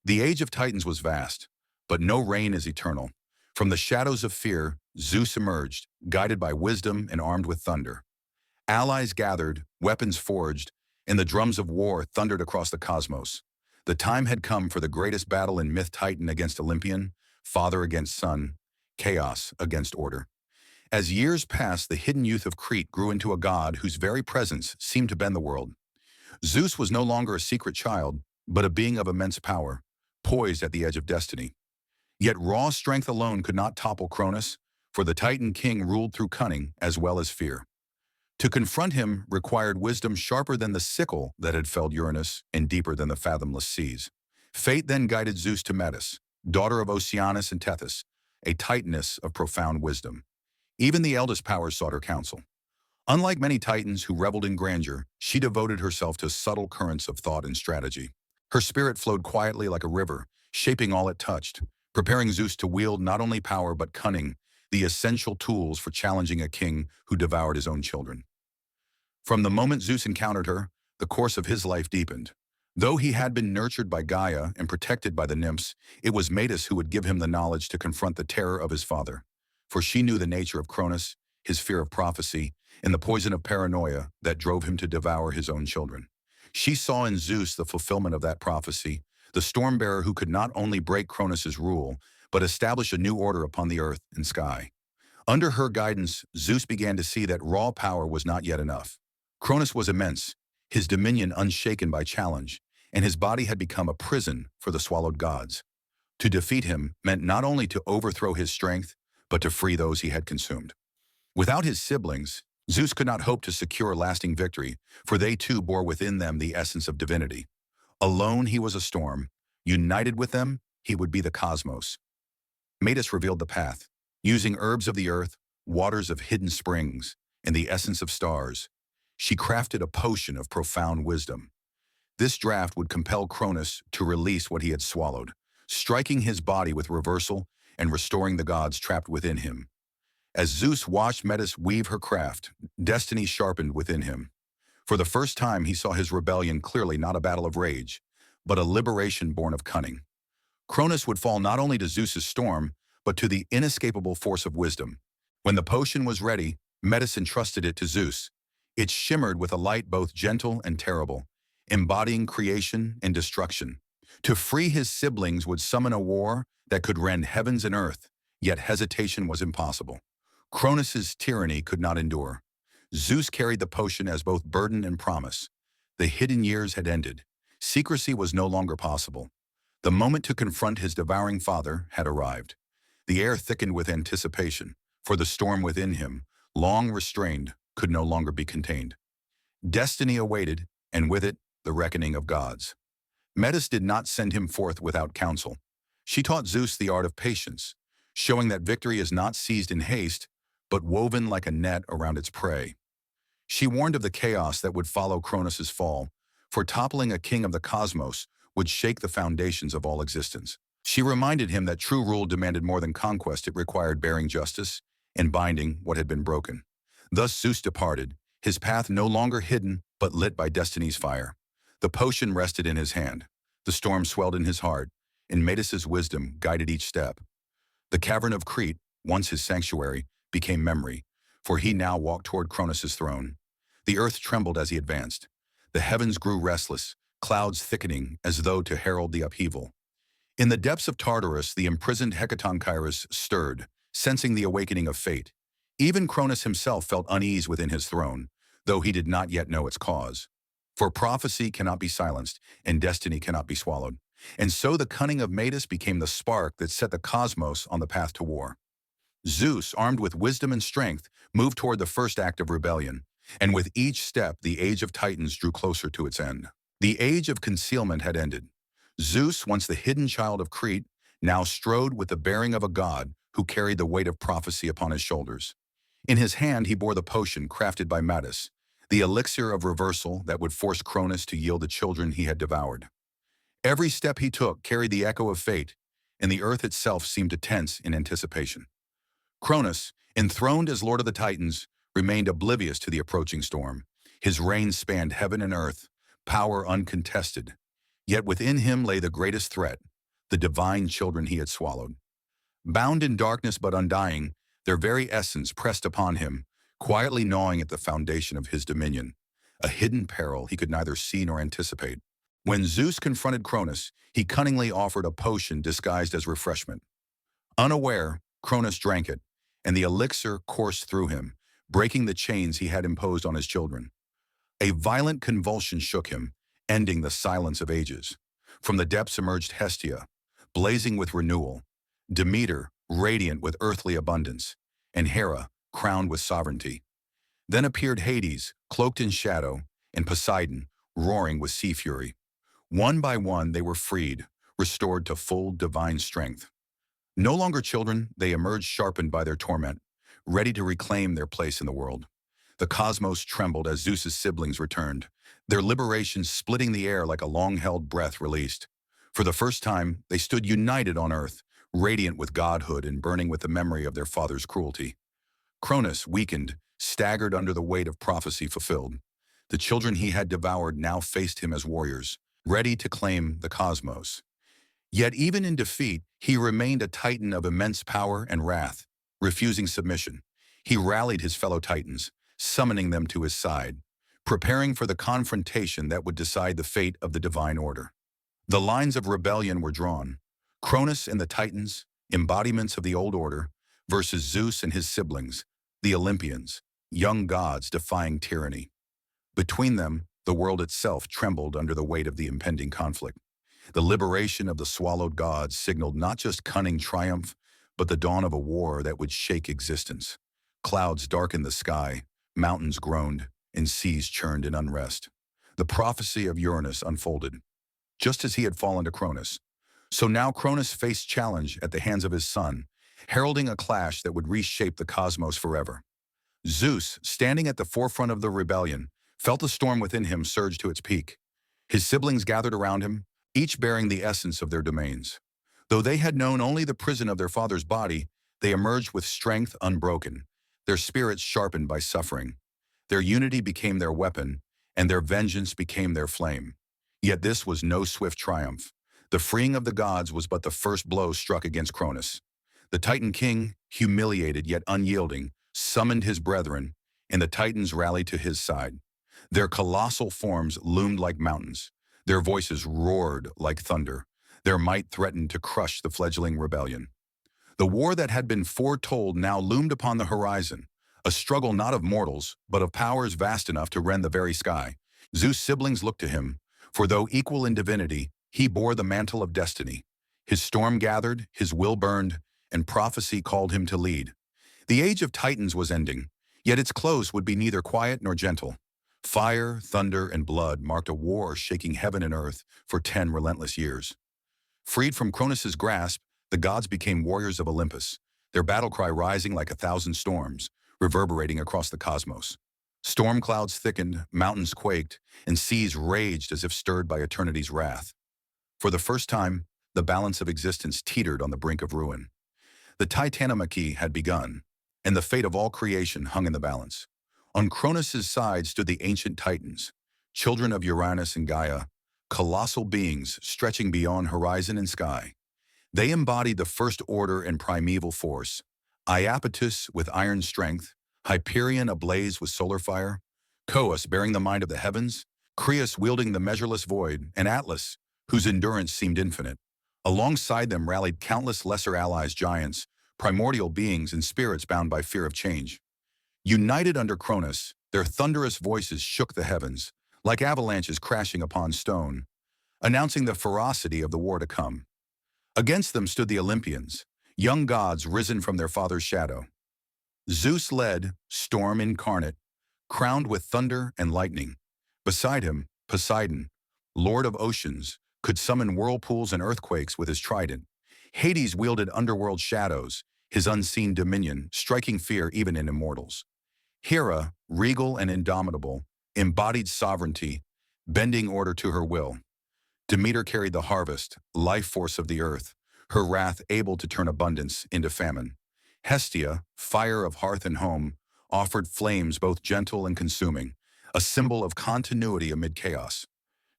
The age of Titans was vast, but no reign is eternal. From the shadows of fear, Zeus emerged, guided by wisdom and armed with thunder. Allies gathered, weapons forged, and the drums of war thundered across the cosmos. The time had come for the greatest battle in myth: Titan against Olympian, father against son, chaos against order. As years passed, the hidden youth of Crete grew into a god whose very presence seemed to bend the world. Zeus was no longer a secret child, but a being of immense power, poised at the edge of destiny. Yet raw strength alone could not topple Cronus, for the Titan king ruled through cunning as well as fear. To confront him required wisdom sharper than the sickle that had felled Uranus and deeper than the fathomless seas. Fate then guided Zeus to Metis, daughter of Oceanus and Tethys, a Titaness of profound wisdom. Even the eldest powers sought her counsel. Unlike many Titans who reveled in grandeur, she devoted herself to subtle currents of thought and strategy. Her spirit flowed quietly like a river, shaping all it touched, preparing Zeus to wield not only power but cunning, the essential tools for challenging a king who devoured his own children. From the moment Zeus encountered her, the course of his life deepened. Though he had been nurtured by Gaia and protected by the nymphs, it was Metis who would give him the knowledge to confront the terror of his father. For she knew the nature of Cronus, his fear of prophecy, and the poison of paranoia that drove him to devour his own children. She saw in Zeus the fulfillment of that prophecy, the storm-bearer who could not only break Cronus's rule, but establish a new order upon the earth and sky. Under her guidance, Zeus began to see that raw power was not yet enough. Cronus was immense, his dominion unshaken by challenge, and his body had become a prison for the swallowed gods. To defeat him meant not only to overthrow his strength, but to free those he had consumed. Without his siblings, Zeus could not hope to secure lasting victory, for they too bore within them the essence of divinity. Alone he was a storm. United with them, he would be the cosmos. Metis revealed the path. Using herbs of the earth, waters of hidden springs, and the essence of stars, she crafted a potion of profound wisdom. This draught would compel Cronus to release what he had swallowed, striking his body with reversal and restoring the gods trapped within him. As Zeus watched Metis weave her craft, destiny sharpened within him. For the first time he saw his rebellion clearly, not a battle of rage, but a liberation born of cunning. Cronus would fall not only to Zeus's storm, but to the inescapable force of wisdom. When the potion was ready, Metis entrusted it to Zeus. It shimmered with a light both gentle and terrible, embodying creation and destruction. To free his siblings would summon a war that could rend heavens and earth, yet hesitation was impossible. Cronus's tyranny could not endure. Zeus carried the potion as both burden and promise. The hidden years had ended. Secrecy was no longer possible. The moment to confront his devouring father had arrived. The air thickened with anticipation, for the storm within him, long restrained, could no longer be contained. Destiny awaited, and with it, the reckoning of gods. Metis did not send him forth without counsel. She taught Zeus the art of patience, showing that victory is not seized in haste, but woven like a net around its prey. She warned of the chaos that would follow Cronus's fall, for toppling a king of the cosmos would shake the foundations of all existence. She reminded him that true rule demanded more than conquest. It required bearing justice and binding what had been broken. Thus Zeus departed, his path no longer hidden, but lit by destiny's fire. The potion rested in his hand. The storm swelled in his heart, and Metis's wisdom guided each step. The cavern of Crete, once his sanctuary, became memory, for he now walked toward Cronus's throne. The earth trembled as he advanced. The heavens grew restless, clouds thickening as though to herald the upheaval. In the depths of Tartarus, the imprisoned Hecatonchirus stirred, sensing the awakening of fate. Even Cronus himself felt unease within his throne, though he did not yet know its cause. For prophecy cannot be silenced, and destiny cannot be swallowed. And so the cunning of Metis became the spark that set the cosmos on the path to war. Zeus, armed with wisdom and strength, moved toward the first act of rebellion, and with each step the age of Titans drew closer to its end. The age of concealment had ended. Zeus, once the hidden child of Crete, now strode with the bearing of a god who carried the weight of prophecy upon his shoulders. In his hand he bore the potion crafted by Metis, the elixir of reversal that would force Cronus to yield the children he had devoured. Every step he took carried the echo of fate, and the earth itself seemed to tense in anticipation. Cronus, enthroned as Lord of the Titans, remained oblivious to the approaching storm. His reign spanned heaven and earth, power uncontested. Yet within him lay the greatest threat, the divine children he had swallowed. Bound in darkness but undying, their very essence pressed upon him, quietly gnawing at the foundation of his dominion, a hidden peril he could neither see nor anticipate. When Zeus confronted Cronus, he cunningly offered a potion disguised as refreshment. Unaware, Cronus drank it, and the elixir coursed through him, breaking the chains he had imposed on his children. A violent convulsion shook him, ending the silence of ages. From the depths emerged Hestia, blazing with renewal, Demeter, radiant with earthly abundance, and Hera, crowned with sovereignty. Then appeared Hades, cloaked in shadow, and Poseidon, roaring with sea fury. One by one they were freed, restored to full divine strength. No longer children, they emerged sharpened by their torment, ready to reclaim their place in the world. The cosmos trembled as Zeus's siblings returned, their liberation splitting the air like a long-held breath released. For the first time, they stood united on earth, radiant with godhood and burning with the memory of their father's cruelty. Cronus, weakened, staggered under the weight of prophecy fulfilled. The children he had devoured now faced him as warriors, ready to claim the cosmos. Yet even in defeat, he remained a titan of immense power and wrath, refusing submission. He rallied his fellow titans, summoning them to his side, preparing for the confrontation that would decide the fate of the divine order. The lines of rebellion were drawn. Cronus and the Titans, embodiments of the old order, versus Zeus and his siblings, the Olympians, young gods defying tyranny. Between them, the world itself trembled under the weight of the impending conflict. The liberation of the swallowed gods signaled not just cunning triumph, but the dawn of a war that would shake existence. Clouds darkened the sky, mountains groaned, and seas churned in unrest. The prophecy of Uranus unfolded. Just as he had fallen to Cronus, so now Cronus faced challenge at the hands of his son, heralding a clash that would reshape the cosmos forever. Zeus, standing at the forefront of the rebellion, felt the storm within him surge to its peak. His siblings gathered around him, each bearing the essence of their domains. Though they had known only the prison of their father's body, they emerged with strength unbroken, their spirits sharpened by suffering. Their unity became their weapon, and their vengeance became their flame. Yet this was no swift triumph. The freeing of the gods was but the first blow struck against Cronus. The Titan king, humiliated yet unyielding, summoned his brethren, and the Titans rallied to his side. Their colossal forms loomed like mountains. Their voices roared like thunder. Their might threatened to crush the fledgling rebellion. The war that had been foretold now loomed upon the horizon, a struggle not of mortals, but of powers vast enough to rend the very sky. Zeus' siblings looked to him, for though equal in divinity, he bore the mantle of destiny. His storm gathered, his will burned, and prophecy called him to lead. The age of Titans was ending, yet its close would be neither quiet nor gentle. Fire, thunder, and blood marked a war shaking heaven and earth for 10 relentless years. Freed from Cronus's grasp, the gods became warriors of Olympus, their battle cry rising like 1,000 storms, reverberating across the cosmos. Storm clouds thickened, mountains quaked, and seas raged as if stirred by eternity's wrath. For the first time, the balance of existence teetered on the brink of ruin. The Titanomachy had begun, and the fate of all creation hung in the balance. On Cronus's side stood the ancient Titans, children of Uranus and Gaia, colossal beings stretching beyond horizon and sky. They embodied the first order and primeval force, Iapetus with iron strength, Hyperion ablaze with solar fire, Coeus bearing the mind of the heavens, Creus wielding the measureless void, and Atlas, whose endurance seemed infinite. Alongside them rallied countless lesser allies, giants, primordial beings and spirits bound by fear of change. United under Cronus, their thunderous voices shook the heavens, like avalanches crashing upon stone, announcing the ferocity of the war to come. Against them stood the Olympians, young gods risen from their father's shadow. Zeus led, storm incarnate, crowned with thunder and lightning. Beside him, Poseidon, lord of oceans, could summon whirlpools and earthquakes with his trident. Hades wielded underworld shadows, his unseen dominion striking fear even in immortals. Hera, regal and indomitable, embodied sovereignty, bending order to her will. Demeter carried the harvest, life force of the earth, her wrath able to turn abundance into famine. Hestia, fire of hearth and home, offered flames both gentle and consuming, a symbol of continuity amid chaos.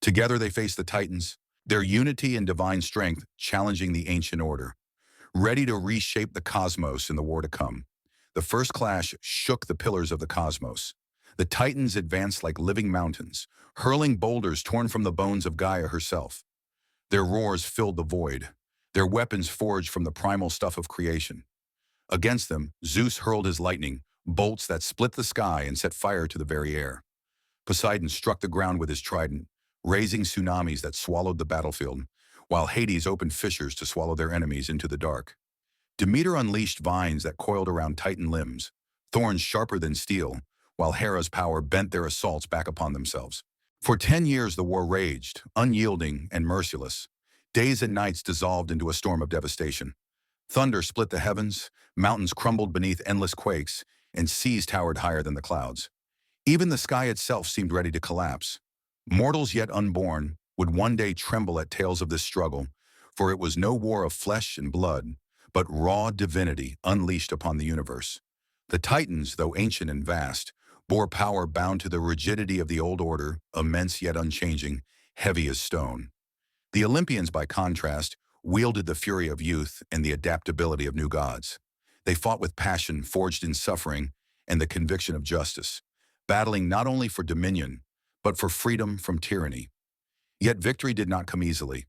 Together they faced the Titans, their unity and divine strength challenging the ancient order, ready to reshape the cosmos in the war to come. The first clash shook the pillars of the cosmos. The Titans advanced like living mountains, hurling boulders torn from the bones of Gaia herself. Their roars filled the void, their weapons forged from the primal stuff of creation. Against them, Zeus hurled his lightning, bolts that split the sky and set fire to the very air. Poseidon struck the ground with his trident, raising tsunamis that swallowed the battlefield, while Hades opened fissures to swallow their enemies into the dark. Demeter unleashed vines that coiled around Titan limbs, thorns sharper than steel, while Hera's power bent their assaults back upon themselves. For 10 years the war raged, unyielding and merciless. Days and nights dissolved into a storm of devastation. Thunder split the heavens, mountains crumbled beneath endless quakes, and seas towered higher than the clouds. Even the sky itself seemed ready to collapse. Mortals yet unborn would one day tremble at tales of this struggle, for it was no war of flesh and blood, but raw divinity unleashed upon the universe. The Titans, though ancient and vast, bore power bound to the rigidity of the old order, immense yet unchanging, heavy as stone. The Olympians, by contrast, wielded the fury of youth and the adaptability of new gods. They fought with passion forged in suffering and the conviction of justice, battling not only for dominion, but for freedom from tyranny. Yet victory did not come easily.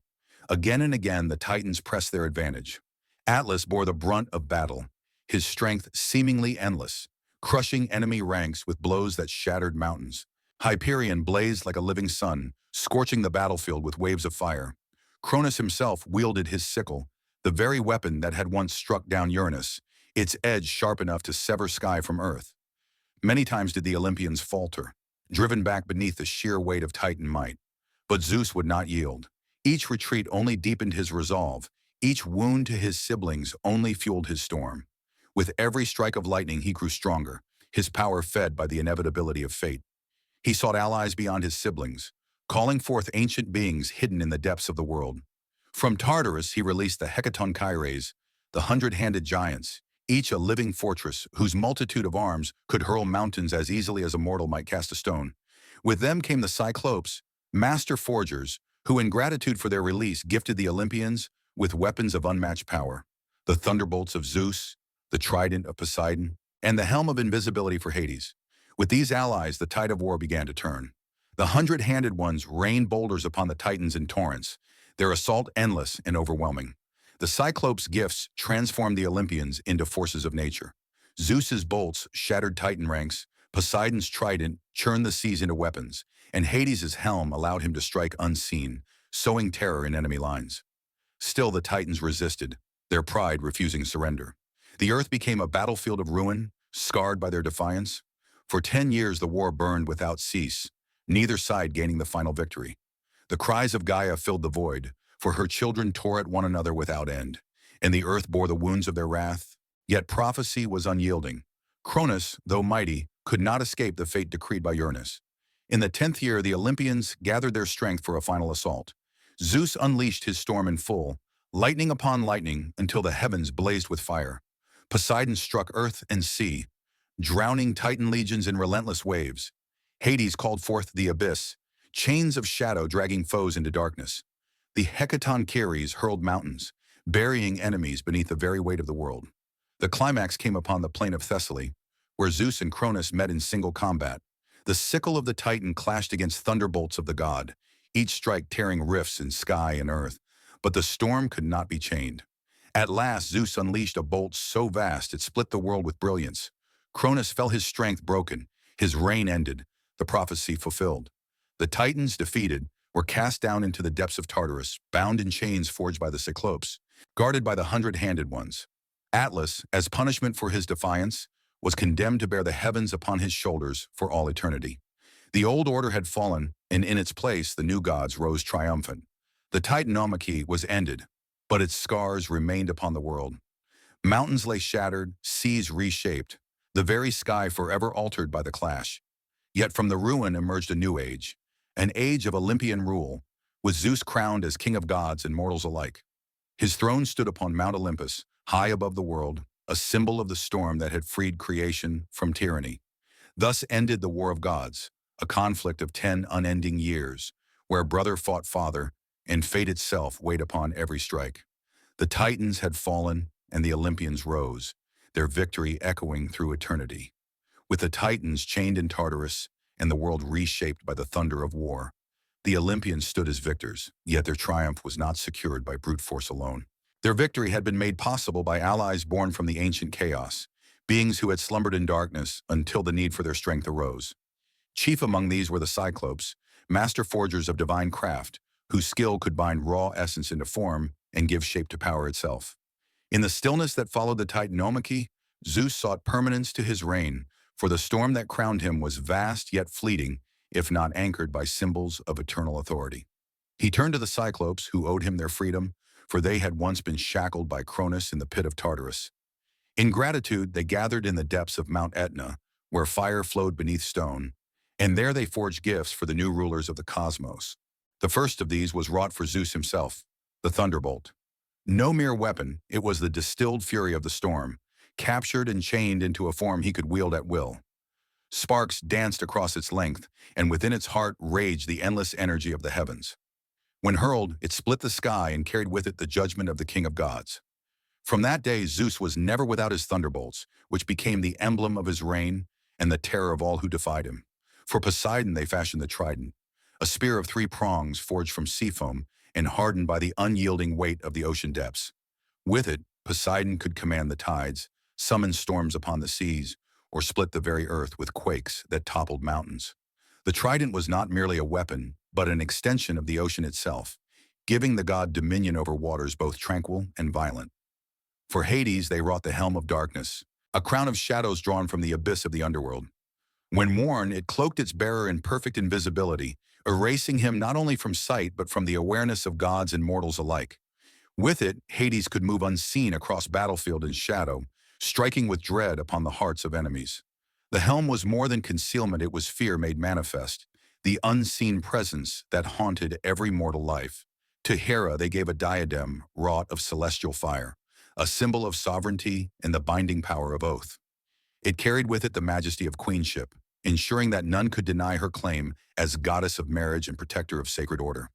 Again and again the Titans pressed their advantage. Atlas bore the brunt of battle, his strength seemingly endless, crushing enemy ranks with blows that shattered mountains. Hyperion blazed like a living sun, scorching the battlefield with waves of fire. Cronus himself wielded his sickle, the very weapon that had once struck down Uranus, its edge sharp enough to sever sky from earth. Many times did the Olympians falter, driven back beneath the sheer weight of Titan might. But Zeus would not yield. Each retreat only deepened his resolve. Each wound to his siblings only fueled his storm. With every strike of lightning he grew stronger, his power fed by the inevitability of fate. He sought allies beyond his siblings, calling forth ancient beings hidden in the depths of the world. From Tartarus he released the Hecatonchires, the hundred-handed giants, each a living fortress whose multitude of arms could hurl mountains as easily as a mortal might cast a stone. With them came the Cyclopes, master forgers, who in gratitude for their release gifted the Olympians with weapons of unmatched power, the thunderbolts of Zeus, the trident of Poseidon, and the helm of invisibility for Hades. With these allies, the tide of war began to turn. The hundred-handed ones rained boulders upon the Titans in torrents, their assault endless and overwhelming. The Cyclops' gifts transformed the Olympians into forces of nature. Zeus's bolts shattered Titan ranks, Poseidon's trident churned the seas into weapons, and Hades' helm allowed him to strike unseen, sowing terror in enemy lines. Still the Titans resisted, their pride refusing surrender. The earth became a battlefield of ruin, scarred by their defiance. For 10 years the war burned without cease, neither side gaining the final victory. The cries of Gaia filled the void, for her children tore at one another without end, and the earth bore the wounds of their wrath. Yet prophecy was unyielding. Cronus, though mighty, could not escape the fate decreed by Uranus. In the 10th year the Olympians gathered their strength for a final assault. Zeus unleashed his storm in full, lightning upon lightning until the heavens blazed with fire. Poseidon struck earth and sea, drowning Titan legions in relentless waves. Hades called forth the abyss, chains of shadow dragging foes into darkness. The Hecatonchires hurled mountains, burying enemies beneath the very weight of the world. The climax came upon the plain of Thessaly, where Zeus and Cronus met in single combat. The sickle of the Titan clashed against thunderbolts of the god, each strike tearing rifts in sky and earth, but the storm could not be chained. At last Zeus unleashed a bolt so vast it split the world with brilliance. Cronus felt his strength broken, his reign ended, the prophecy fulfilled. The Titans, defeated, were cast down into the depths of Tartarus, bound in chains forged by the Cyclopes, guarded by the hundred-handed ones. Atlas, as punishment for his defiance, was condemned to bear the heavens upon his shoulders for all eternity. The old order had fallen, and in its place the new gods rose triumphant. The Titanomachy was ended, but its scars remained upon the world. Mountains lay shattered, seas reshaped, the very sky forever altered by the clash. Yet from the ruin emerged a new age, an age of Olympian rule, with Zeus crowned as king of gods and mortals alike. His throne stood upon Mount Olympus, high above the world, a symbol of the storm that had freed creation from tyranny. Thus ended the war of gods, a conflict of 10 unending years, where brother fought father and fate itself weighed upon every strike. The Titans had fallen, and the Olympians rose, their victory echoing through eternity. With the Titans chained in Tartarus and the world reshaped by the thunder of war, the Olympians stood as victors, yet their triumph was not secured by brute force alone. Their victory had been made possible by allies born from the ancient chaos, beings who had slumbered in darkness until the need for their strength arose. Chief among these were the Cyclopes, master forgers of divine craft, whose skill could bind raw essence into form and give shape to power itself. In the stillness that followed the Titanomachy, Zeus sought permanence to his reign, for the storm that crowned him was vast yet fleeting, if not anchored by symbols of eternal authority. He turned to the Cyclopes, who owed him their freedom, for they had once been shackled by Cronus in the pit of Tartarus. In gratitude, they gathered in the depths of Mount Etna, where fire flowed beneath stone, and there they forged gifts for the new rulers of the cosmos. The first of these was wrought for Zeus himself, the thunderbolt. No mere weapon, it was the distilled fury of the storm, captured and chained into a form he could wield at will. Sparks danced across its length, and within its heart raged the endless energy of the heavens. When hurled, it split the sky and carried with it the judgment of the King of Gods. From that day, Zeus was never without his thunderbolts, which became the emblem of his reign and the terror of all who defied him. For Poseidon they fashioned the trident, a spear of 3 prongs forged from sea foam and hardened by the unyielding weight of the ocean depths. With it, Poseidon could command the tides, summon storms upon the seas, or split the very earth with quakes that toppled mountains. The trident was not merely a weapon, but an extension of the ocean itself, giving the god dominion over waters both tranquil and violent. For Hades they wrought the helm of darkness, a crown of shadows drawn from the abyss of the underworld. When worn, it cloaked its bearer in perfect invisibility, erasing him not only from sight but from the awareness of gods and mortals alike. With it, Hades could move unseen across battlefield and shadow, striking with dread upon the hearts of enemies. The helm was more than concealment, it was fear made manifest, the unseen presence that haunted every mortal life. To Hera they gave a diadem wrought of celestial fire, a symbol of sovereignty and the binding power of oath. It carried with it the majesty of queenship, ensuring that none could deny her claim as goddess of marriage and protector of sacred order.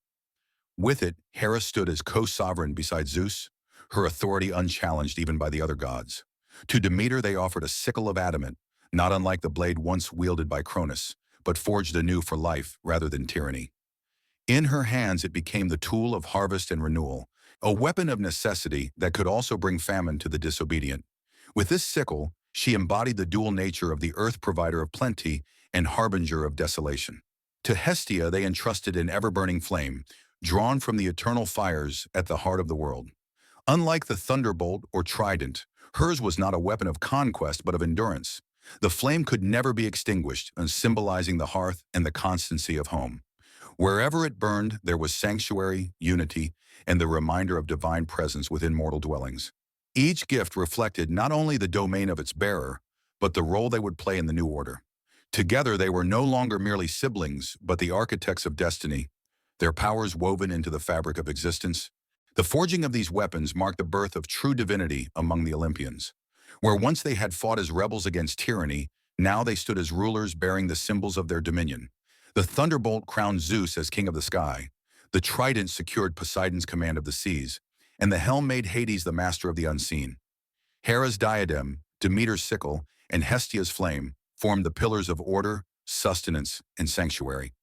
With it, Hera stood as co-sovereign beside Zeus, her authority unchallenged even by the other gods. To Demeter they offered a sickle of adamant, not unlike the blade once wielded by Cronus, but forged anew for life rather than tyranny. In her hands it became the tool of harvest and renewal, a weapon of necessity that could also bring famine to the disobedient. With this sickle, she embodied the dual nature of the earth provider of plenty and harbinger of desolation. To Hestia they entrusted an ever-burning flame, drawn from the eternal fires at the heart of the world. Unlike the thunderbolt or trident, hers was not a weapon of conquest but of endurance. The flame could never be extinguished, symbolizing the hearth and the constancy of home. Wherever it burned, there was sanctuary, unity, and the reminder of divine presence within mortal dwellings. Each gift reflected not only the domain of its bearer, but the role they would play in the new order. Together they were no longer merely siblings, but the architects of destiny, their powers woven into the fabric of existence. The forging of these weapons marked the birth of true divinity among the Olympians. Where once they had fought as rebels against tyranny, now they stood as rulers bearing the symbols of their dominion. The thunderbolt crowned Zeus as king of the sky, the trident secured Poseidon's command of the seas, and the helm made Hades the master of the unseen. Hera's diadem, Demeter's sickle, and Hestia's flame formed the pillars of order, sustenance, and sanctuary.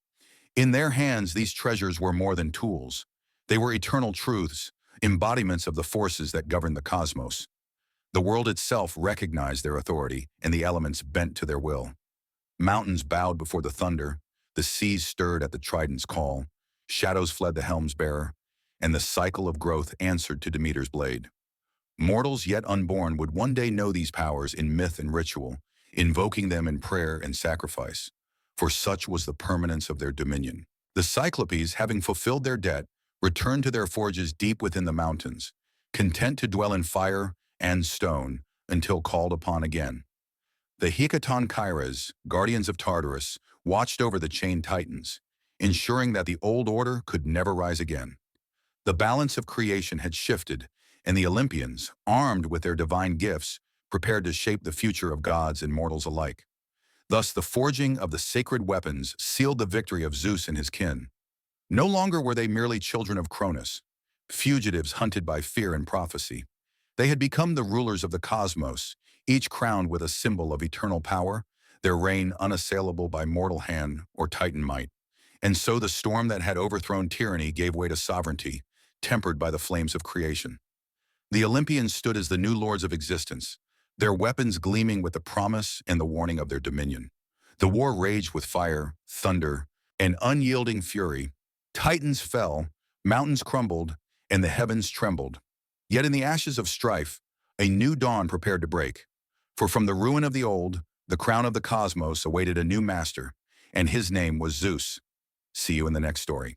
In their hands, these treasures were more than tools. They were eternal truths, embodiments of the forces that govern the cosmos. The world itself recognized their authority, and the elements bent to their will. Mountains bowed before the thunder, the seas stirred at the trident's call, shadows fled the helm's bearer, and the cycle of growth answered to Demeter's blade. Mortals yet unborn would one day know these powers in myth and ritual, invoking them in prayer and sacrifice, for such was the permanence of their dominion. The Cyclopes, having fulfilled their debt, returned to their forges deep within the mountains, content to dwell in fire and stone until called upon again. The Hecatonchires, guardians of Tartarus, watched over the chained titans, ensuring that the old order could never rise again. The balance of creation had shifted, and the Olympians, armed with their divine gifts, prepared to shape the future of gods and mortals alike. Thus, the forging of the sacred weapons sealed the victory of Zeus and his kin. No longer were they merely children of Cronus, fugitives hunted by fear and prophecy. They had become the rulers of the cosmos, each crowned with a symbol of eternal power, their reign unassailable by mortal hand or titan might. And so the storm that had overthrown tyranny gave way to sovereignty, tempered by the flames of creation. The Olympians stood as the new lords of existence, their weapons gleaming with the promise and the warning of their dominion. The war raged with fire, thunder, and unyielding fury. Titans fell, mountains crumbled, and the heavens trembled. Yet in the ashes of strife, a new dawn prepared to break. For from the ruin of the old, the crown of the cosmos awaited a new master, and his name was Zeus. See you in the next story.